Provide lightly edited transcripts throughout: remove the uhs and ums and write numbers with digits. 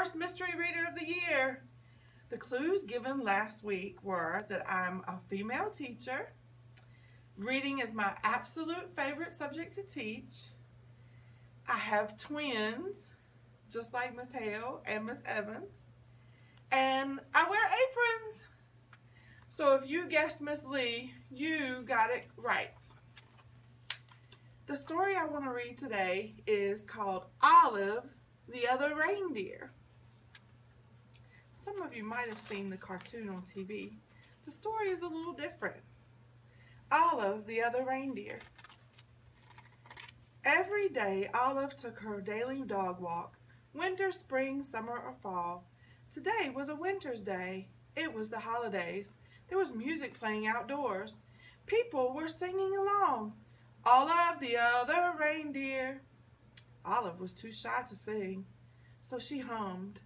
first mystery reader of the year. The clues given last week were that I'm a female teacher, reading is my absolute favorite subject to teach, I have twins, just like Miss Hale and Miss Evans, and I wear aprons. So if you guessed Miss Lee, you got it right. The story I want to read today is called Olive, the Other Reindeer. Some of you might have seen the cartoon on TV. The story is a little different. Olive, the Other Reindeer. Every day, Olive took her daily dog walk, winter, spring, summer, or fall. Today was a winter's day. It was the holidays. There was music playing outdoors. People were singing along. Olive, the other reindeer. Olive was too shy to sing, so she hummed.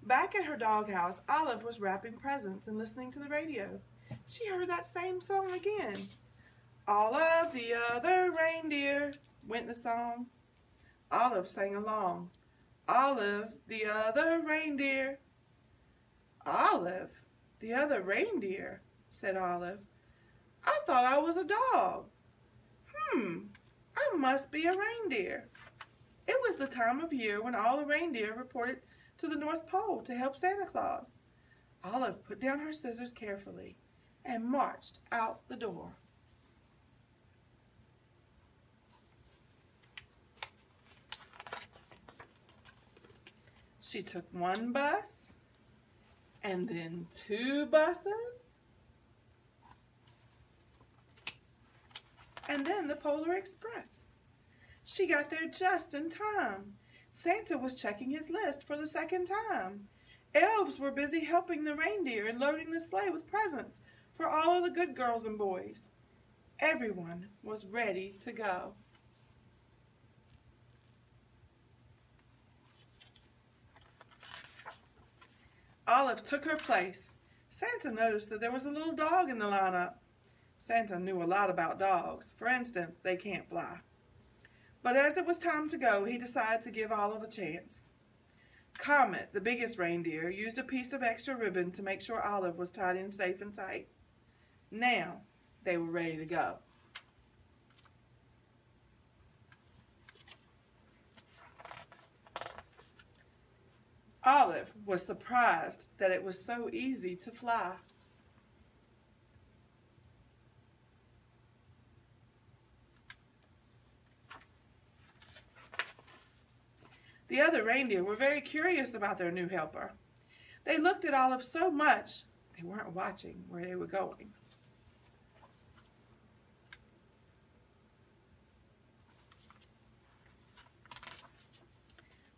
Back at her doghouse, Olive was wrapping presents and listening to the radio. She heard that same song again. Olive, the other reindeer, went the song. Olive sang along. Olive, the other reindeer. Olive, the other reindeer, said Olive. I thought I was a dog. I must be a reindeer. It was the time of year when all the reindeer reported to the North Pole to help Santa Claus. Olive put down her scissors carefully and marched out the door. She took one bus, and then two buses, and then the Polar Express. She got there just in time. Santa was checking his list for the second time. Elves were busy helping the reindeer and loading the sleigh with presents for all of the good girls and boys. Everyone was ready to go. Olive took her place. Santa noticed that there was a little dog in the lineup. Santa knew a lot about dogs. For instance, they can't fly. But as it was time to go, he decided to give Olive a chance. Comet, the biggest reindeer, used a piece of extra ribbon to make sure Olive was tied in safe and tight. Now, they were ready to go. Olive was surprised that it was so easy to fly. The other reindeer were very curious about their new helper. They looked at Olive so much, they weren't watching where they were going.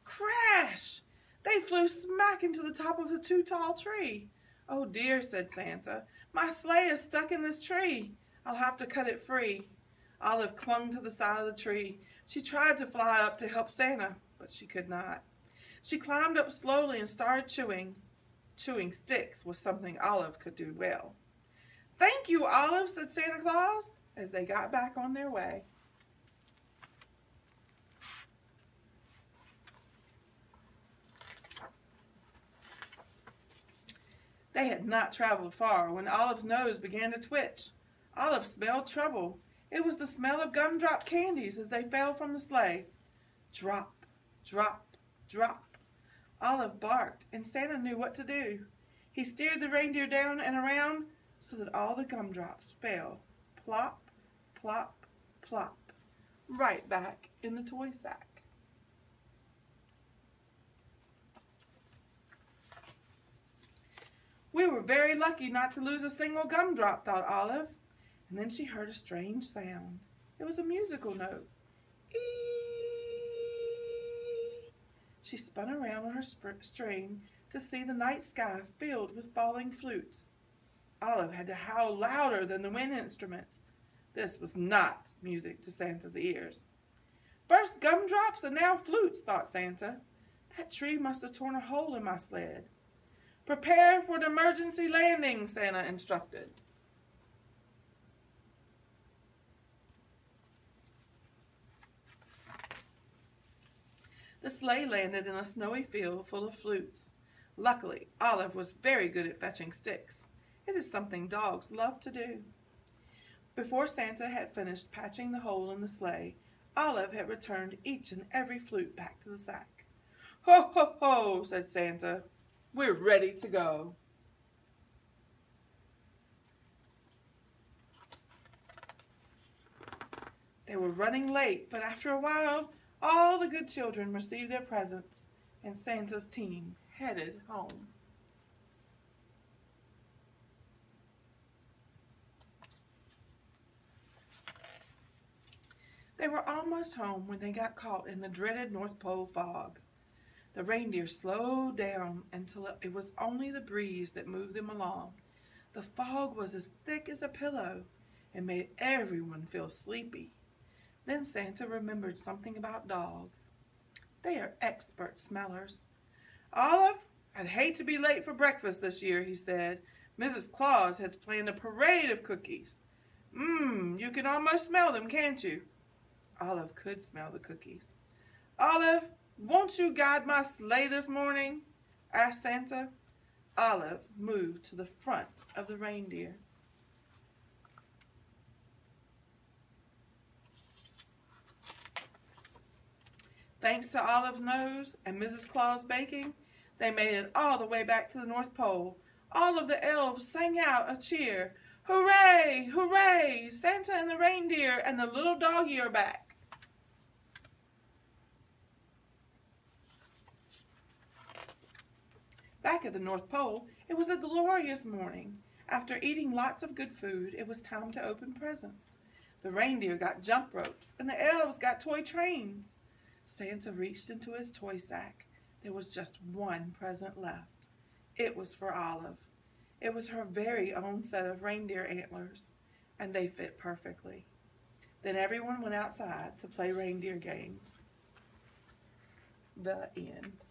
Crash! They flew smack into the top of a too-tall tree. Oh dear, said Santa. My sleigh is stuck in this tree. I'll have to cut it free. Olive clung to the side of the tree. She tried to fly up to help Santa, but she could not. She climbed up slowly and started chewing. Chewing sticks was something Olive could do well. Thank you, Olive, said Santa Claus, as they got back on their way. They had not traveled far when Olive's nose began to twitch. Olive smelled trouble. It was the smell of gumdrop candies as they fell from the sleigh. Drop, drop, drop. Olive barked, and Santa knew what to do. He steered the reindeer down and around so that all the gumdrops fell, plop, plop, plop, right back in the toy sack. We were very lucky not to lose a single gumdrop, thought Olive. And then she heard a strange sound. It was a musical note. Eee! She spun around on her string to see the night sky filled with falling flutes. Olive had to howl louder than the wind instruments. This was not music to Santa's ears. First gumdrops and now flutes, thought Santa. That tree must have torn a hole in my sled. Prepare for an emergency landing, Santa instructed. The sleigh landed in a snowy field full of flutes. Luckily, Olive was very good at fetching sticks. It is something dogs love to do. Before Santa had finished patching the hole in the sleigh, Olive had returned each and every flute back to the sack. "Ho, ho, ho," said Santa. "We're ready to go." They were running late, but after a while, all the good children received their presents, and Santa's team headed home. They were almost home when they got caught in the dreaded North Pole fog. The reindeer slowed down until it was only the breeze that moved them along. The fog was as thick as a pillow and made everyone feel sleepy. Then Santa remembered something about dogs. They are expert smellers. "Olive, I'd hate to be late for breakfast this year," he said. "Mrs. Claus has planned a parade of cookies. You can almost smell them, can't you?" Olive could smell the cookies. "Olive, won't you guide my sleigh this morning?" asked Santa. Olive moved to the front of the reindeer. Thanks to Olive's nose and Mrs. Claus' baking, they made it all the way back to the North Pole. All of the elves sang out a cheer. "Hooray! Hooray! Santa and the reindeer and the little doggy are back." Back at the North Pole, it was a glorious morning. After eating lots of good food, it was time to open presents. The reindeer got jump ropes, and the elves got toy trains. Santa reached into his toy sack. There was just one present left. It was for Olive. It was her very own set of reindeer antlers, and they fit perfectly. Then everyone went outside to play reindeer games. The end.